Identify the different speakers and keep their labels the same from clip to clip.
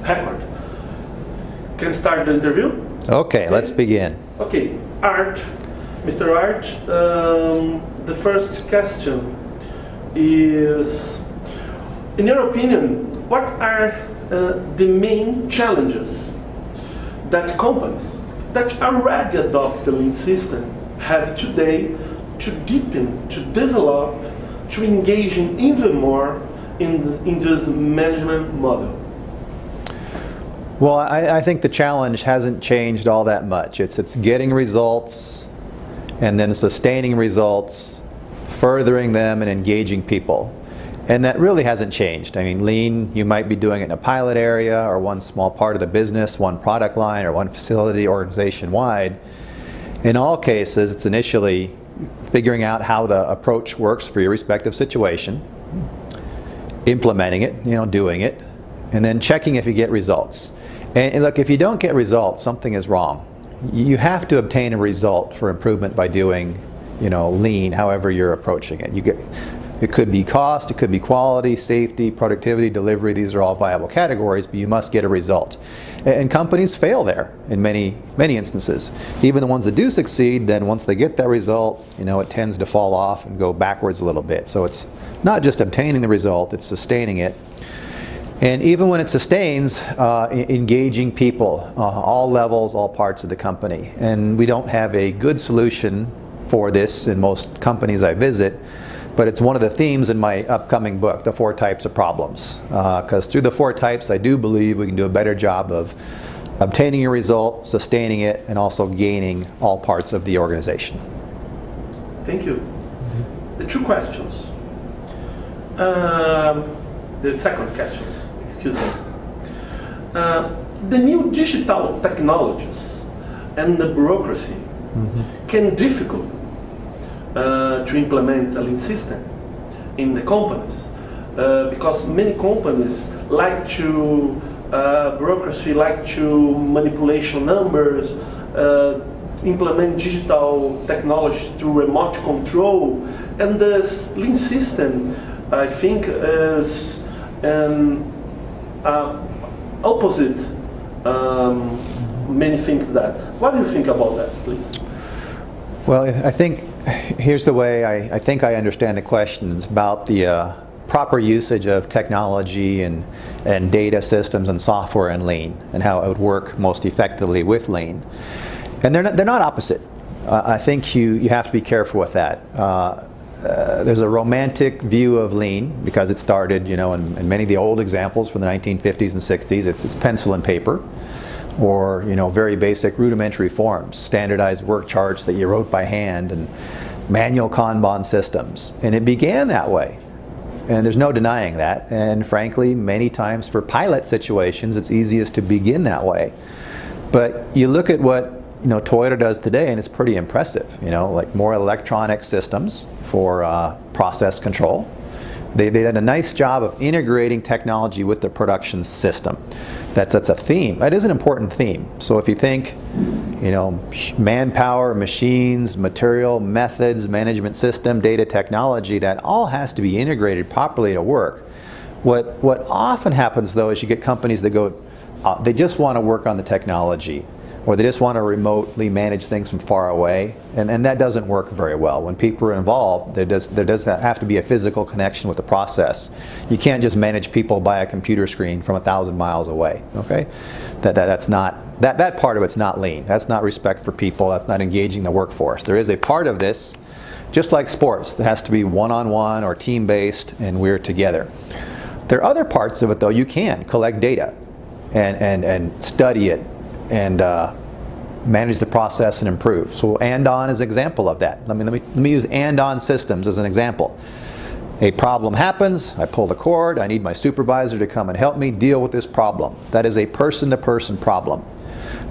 Speaker 1: record. Can I start the interview?
Speaker 2: Okay, let's begin.
Speaker 1: Okay, Art, Mr. Art, the first question is, in your opinion, what are the main challenges that companies that already adopt the Lean system have today to deepen, to develop, to engage in even more in this management model?
Speaker 2: Well, I think the challenge hasn't changed all that much. It's getting results and then sustaining results, furthering them, and engaging people. And that really hasn't changed. I mean, Lean, you might be doing it in a pilot area or one small part of the business, one product line or one facility organization-wide. In all cases, it's initially figuring out how the approach works for your respective situation, implementing it, doing it, and then checking if you get results. And look, if you don't get results, something is wrong. You have to obtain a result for improvement by doing, Lean, however you're approaching it. It could be cost, it could be quality, safety, productivity, delivery. These are all viable categories, but you must get a result. And companies fail there in many instances. Even the ones that do succeed, then once they get that result, it tends to fall off and go backwards a little bit. So it's not just obtaining the result, it's sustaining it. And even when it sustains, engaging people, all levels, all parts of the company. And we don't have a good solution for this in most companies I visit, but it's one of the themes in my upcoming book, The 4 Types of Problems. Because through the 4 types, I do believe we can do a better job of obtaining a result, sustaining it, and also gaining all parts of the organization.
Speaker 1: Thank you. The 2 questions. The second question, excuse me. The new digital technologies and the bureaucracy can difficult to implement a Lean system in the companies, because many companies like to bureaucracy, like to manipulation numbers, implement digital technology through remote control, and this Lean system, I think, is opposite many things that. What do you think about that, please?
Speaker 2: Well, I think here's the way I think I understand the questions about the proper usage of technology and data systems and software in Lean and how it would work most effectively with Lean. And they're not opposite. I think you have to be careful with that. There's a romantic view of Lean because it started, in many of the old examples from the 1950s and 60s. It's pencil and paper, or very basic rudimentary forms, standardized work charts that you wrote by hand, and manual Kanban systems. And it began that way, and there's no denying that. And frankly, many times for pilot situations, it's easiest to begin that way. But you look at what Toyota does today, and it's pretty impressive. Like more electronic systems for process control. They did a nice job of integrating technology with the production system. That's a theme. That is an important theme. So if you think, manpower, machines, material, methods, management system, data technology, that all has to be integrated properly to work. What often happens though is you get companies that go, they just want to work on the technology, or they just want to remotely manage things from far away, and that doesn't work very well. When people are involved, there does have to be a physical connection with the process. You can't just manage people by a computer screen from 1,000 miles away. Okay, that's not that part of it's not Lean. That's not respect for people. That's not engaging the workforce. There is a part of this, just like sports, that has to be one-on-one or team-based, and we're together. There are other parts of it though. You can collect data and study it and manage the process and improve. So and-on is an example of that. Let me use and-on systems as an example. A problem happens, I pull the cord, I need my supervisor to come and help me deal with this problem. That is a person-to-person problem.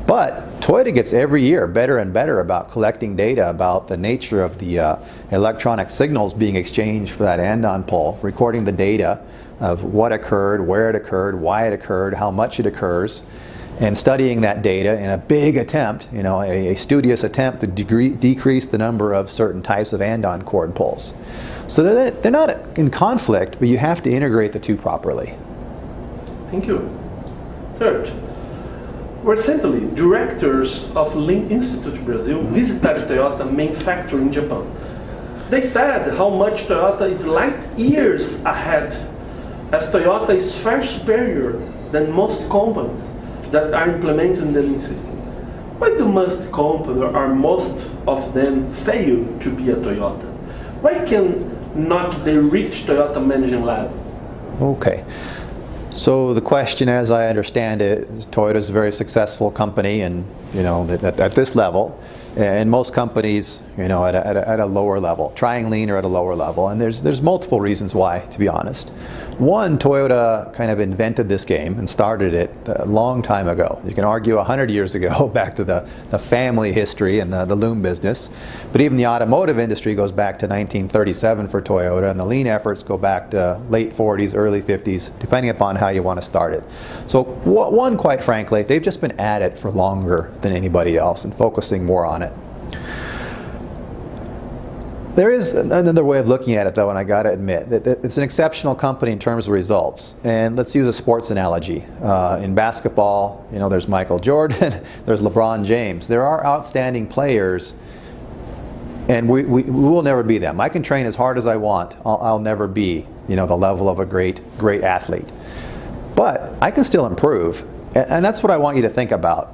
Speaker 2: But Toyota gets every year better and better about collecting data about the nature of the electronic signals being exchanged for that and-on pull, recording the data of what occurred, where it occurred, why it occurred, how much it occurs, and studying that data in a big attempt, a studious attempt to decrease the number of certain types of and-on cord pulls. So they're not in conflict, but you have to integrate the two properly.
Speaker 1: Thank you. Third, recently, directors of Lean Institute Brazil visited Toyota main factory in Japan. They said how much Toyota is light years ahead, as Toyota is far superior than most companies that are implementing the Lean system. Why do most companies or most of them fail to be a Toyota? Why can not they reach Toyota managing level?
Speaker 2: Okay. So the question, as I understand it, is Toyota is a very successful company, and at this level, and most companies, at a lower level, trying lean or at a lower level, and there's multiple reasons why, to be honest. One, Toyota kind of invented this game and started it a long time ago. You can argue 100 years ago, back to the family history and the loom business. But even the automotive industry goes back to 1937 for Toyota, and the lean efforts go back to late 40s, early 50s, depending upon how you want to start it. So one, quite frankly, they've just been at it for longer than anybody else and focusing more on it. There is another way of looking at it, though, and I got to admit that it's an exceptional company in terms of results. And let's use a sports analogy. In basketball, there's Michael Jordan, there's LeBron James. There are outstanding players, and we will never be them. I can train as hard as I want. I'll never be, the level of a great athlete. But I can still improve, and that's what I want you to think about.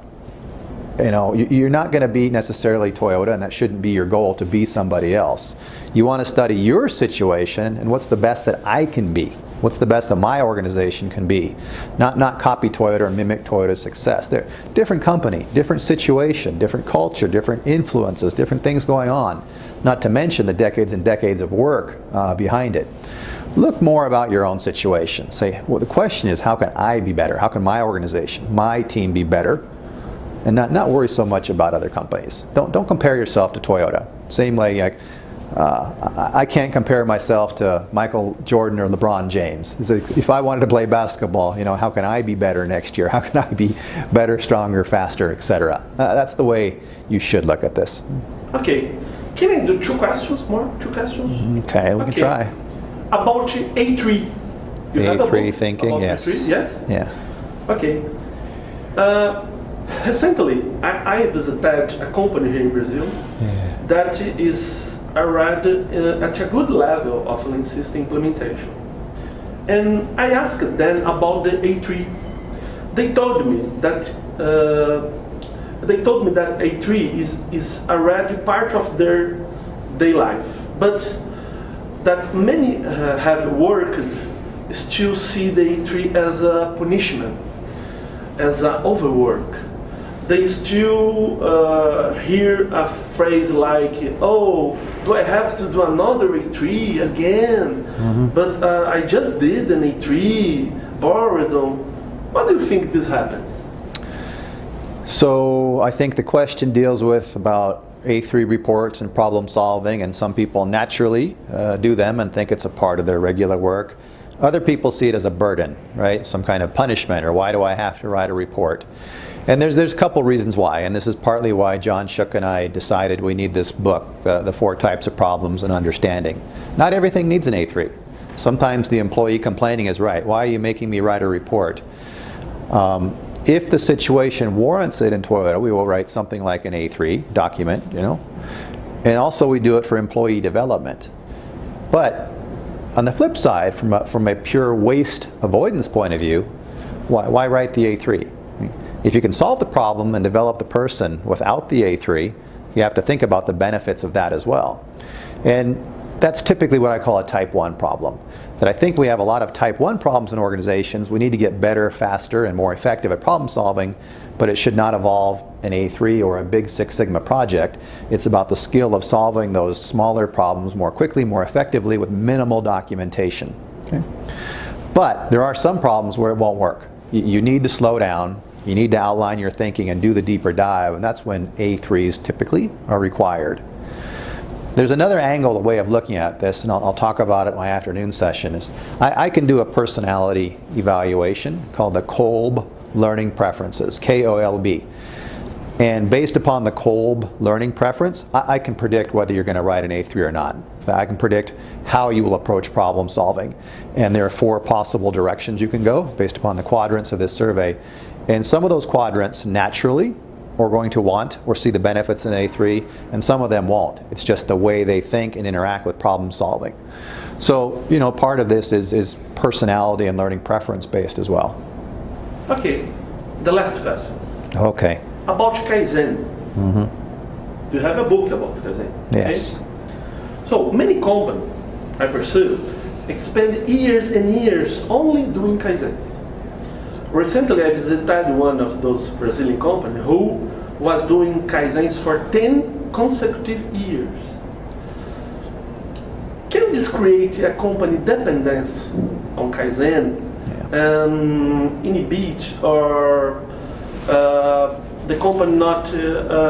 Speaker 2: You're not going to be necessarily Toyota, and that shouldn't be your goal to be somebody else. You want to study your situation and what's the best that I can be. What's the best that my organization can be. Not copy Toyota or mimic Toyota's success. They're different company, different situation, different culture, different influences, different things going on. Not to mention the decades and decades of work behind it. Look more about your own situation. Say, well, the question is, how can I be better? How can my organization, my team be better? And not worry so much about other companies. Don't compare yourself to Toyota. Same way, I can't compare myself to Michael Jordan or LeBron James. It's like, if I wanted to play basketball, how can I be better next year? How can I be better, stronger, faster, etc.? That's the way you should look at this.
Speaker 1: Okay. Can I do two questions more? Two questions?
Speaker 2: Okay, we can try.
Speaker 1: About A3.
Speaker 2: A3 thinking,
Speaker 1: about
Speaker 2: yes.
Speaker 1: A3? Yes?
Speaker 2: Yeah.
Speaker 1: Okay. Recently, I visited a company here in Brazil that is already at a good level of Lean system implementation. And I asked them about the A3. They told me that A3 is already part of their day life, but that many have worked still see the A3 as a punishment, as an overwork. They still hear a phrase like, oh, do I have to do another A3 again? Mm-hmm. But I just did an A3, boredom. What do you think this happens?
Speaker 2: So I think the question deals with about A3 reports and problem solving, and some people naturally do them and think it's a part of their regular work. Other people see it as a burden, right? Some kind of punishment, or why do I have to write a report? And there's a couple reasons why, and this is partly why John Shook and I decided we need this book, the 4 types of problems and understanding. Not everything needs an A3. Sometimes the employee complaining is right. Why are you making me write a report? If the situation warrants it in Toyota, we will write something like an A3 document, And also we do it for employee development. But on the flip side, from a pure waste avoidance point of view, why write the A3? If you can solve the problem and develop the person without the A3, you have to think about the benefits of that as well. And that's typically what I call a type 1 problem. That I think we have a lot of type 1 problems in organizations. We need to get better, faster, and more effective at problem solving, but it should not involve an A3 or a big Six Sigma project. It's about the skill of solving those smaller problems more quickly, more effectively, with minimal documentation. Okay? But there are some problems where it won't work. You need to slow down. You need to outline your thinking and do the deeper dive, and that's when A3s typically are required. There's another angle, a way of looking at this, and I'll talk about it in my afternoon session, is I can do a personality evaluation called the Kolb Learning Preferences, K-O-L-B. And based upon the Kolb learning preference, I can predict whether you're going to write an A3 or not. In fact, I can predict how you will approach problem solving. And there are 4 possible directions you can go based upon the quadrants of this survey. And some of those quadrants naturally are going to want or see the benefits in A3, and some of them won't. It's just the way they think and interact with problem solving. So, part of this is personality and learning preference based as well.
Speaker 1: Okay, the last question.
Speaker 2: Okay.
Speaker 1: About Kaizen. You have a book about Kaizen.
Speaker 2: Yes.
Speaker 1: Okay? So many companies, I perceive, spend years and years only doing Kaizens. Recently, I visited one of those Brazilian companies who was doing Kaizens for 10 consecutive years. Can this create a company dependence on Kaizen, inhibit or the company not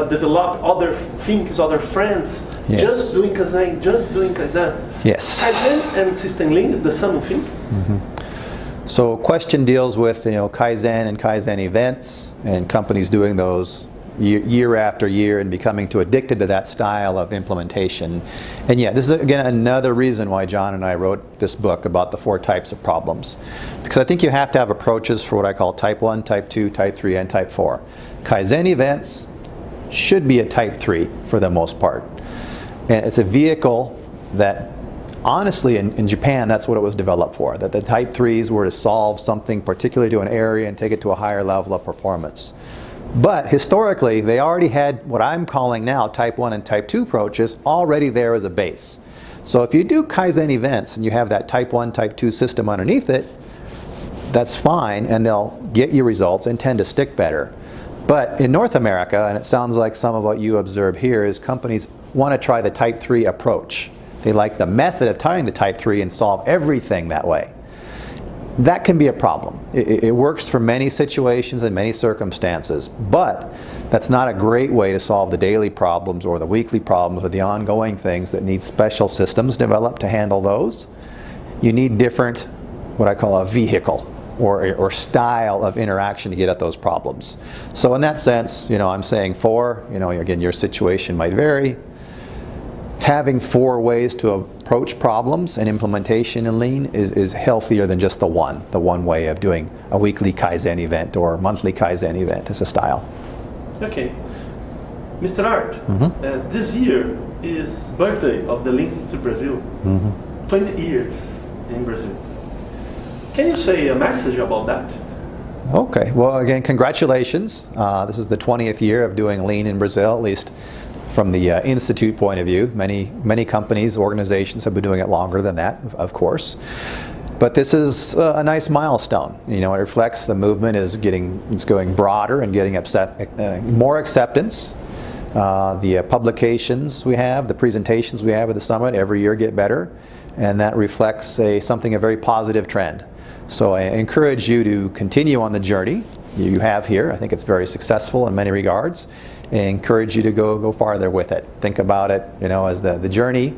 Speaker 1: develop other things, other friends, just doing Kaizen?
Speaker 2: Yes.
Speaker 1: Kaizen and System Lean is the same thing?
Speaker 2: So question deals with Kaizen and Kaizen events and companies doing those year after year and becoming too addicted to that style of implementation. And this is again another reason why John and I wrote this book about the 4 types of problems. Because I think you have to have approaches for what I call type 1, type 2, type 3, and type 4. Kaizen events should be a type 3 for the most part. And it's a vehicle that honestly, in Japan, that's what it was developed for, that the type 3s were to solve something particularly to an area and take it to a higher level of performance. But historically, they already had what I'm calling now type 1 and type 2 approaches already there as a base. So if you do Kaizen events and you have that type 1, type 2 system underneath it, that's fine, and they'll get you results and tend to stick better. But in North America, and it sounds like some of what you observe here, is companies want to try the type 3 approach. They like the method of tying the type 3 and solve everything that way. That can be a problem. It works for many situations and many circumstances, but that's not a great way to solve the daily problems or the weekly problems or the ongoing things that need special systems developed to handle those. You need different, what I call a vehicle or style of interaction to get at those problems. So in that sense, I'm saying 4, again, your situation might vary. Having 4 ways to approach problems and implementation in Lean is healthier than just the one way of doing a weekly Kaizen event or monthly Kaizen event as a style.
Speaker 1: Okay. Mr. Art, this year is birthday of the Lean Institute Brazil. 20 years in Brazil. Can you say a message about that?
Speaker 2: Okay. Well, again, congratulations. This is the 20th year of doing Lean in Brazil, at least from the Institute point of view. Many companies, organizations have been doing it longer than that, of course. But this is a nice milestone. It reflects the movement is going broader and getting more acceptance. The publications we have, the presentations we have at the summit every year get better, and that reflects a very positive trend. So I encourage you to continue on the journey you have here. I think it's very successful in many regards. I encourage you to go farther with it. Think about it, as the journey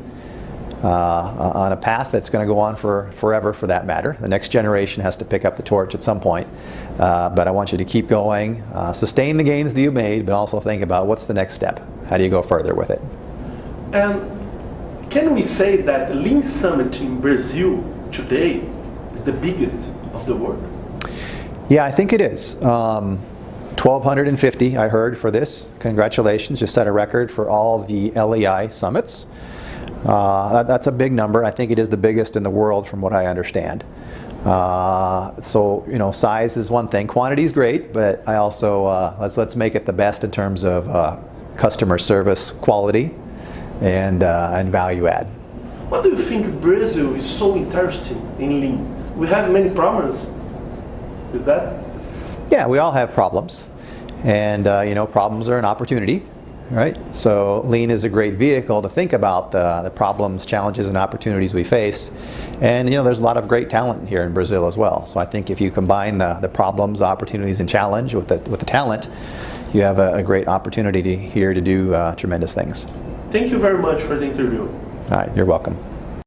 Speaker 2: on a path that's going to go on for forever, for that matter. The next generation has to pick up the torch at some point. But I want you to keep going, sustain the gains that you made, but also think about what's the next step. How do you go further with it?
Speaker 1: And can we say that the Lean Summit in Brazil today is the biggest of the world?
Speaker 2: Yeah, I think it is. 1,250, I heard, for this. Congratulations, just set a record for all the LEI summits. That's a big number. I think it is the biggest in the world from what I understand. So, size is one thing. Quantity is great, but I also, let's make it the best in terms of customer service quality and value add.
Speaker 1: What do you think Brazil is so interesting in Lean? We have many problems with that?
Speaker 2: Yeah, we all have problems, and problems are an opportunity, right? So Lean is a great vehicle to think about the problems, challenges, and opportunities we face. And there's a lot of great talent here in Brazil as well. So I think if you combine the problems, opportunities, and challenge with the talent, you have a great opportunity here to do tremendous things.
Speaker 1: Thank you very much for the interview.
Speaker 2: All right, you're welcome.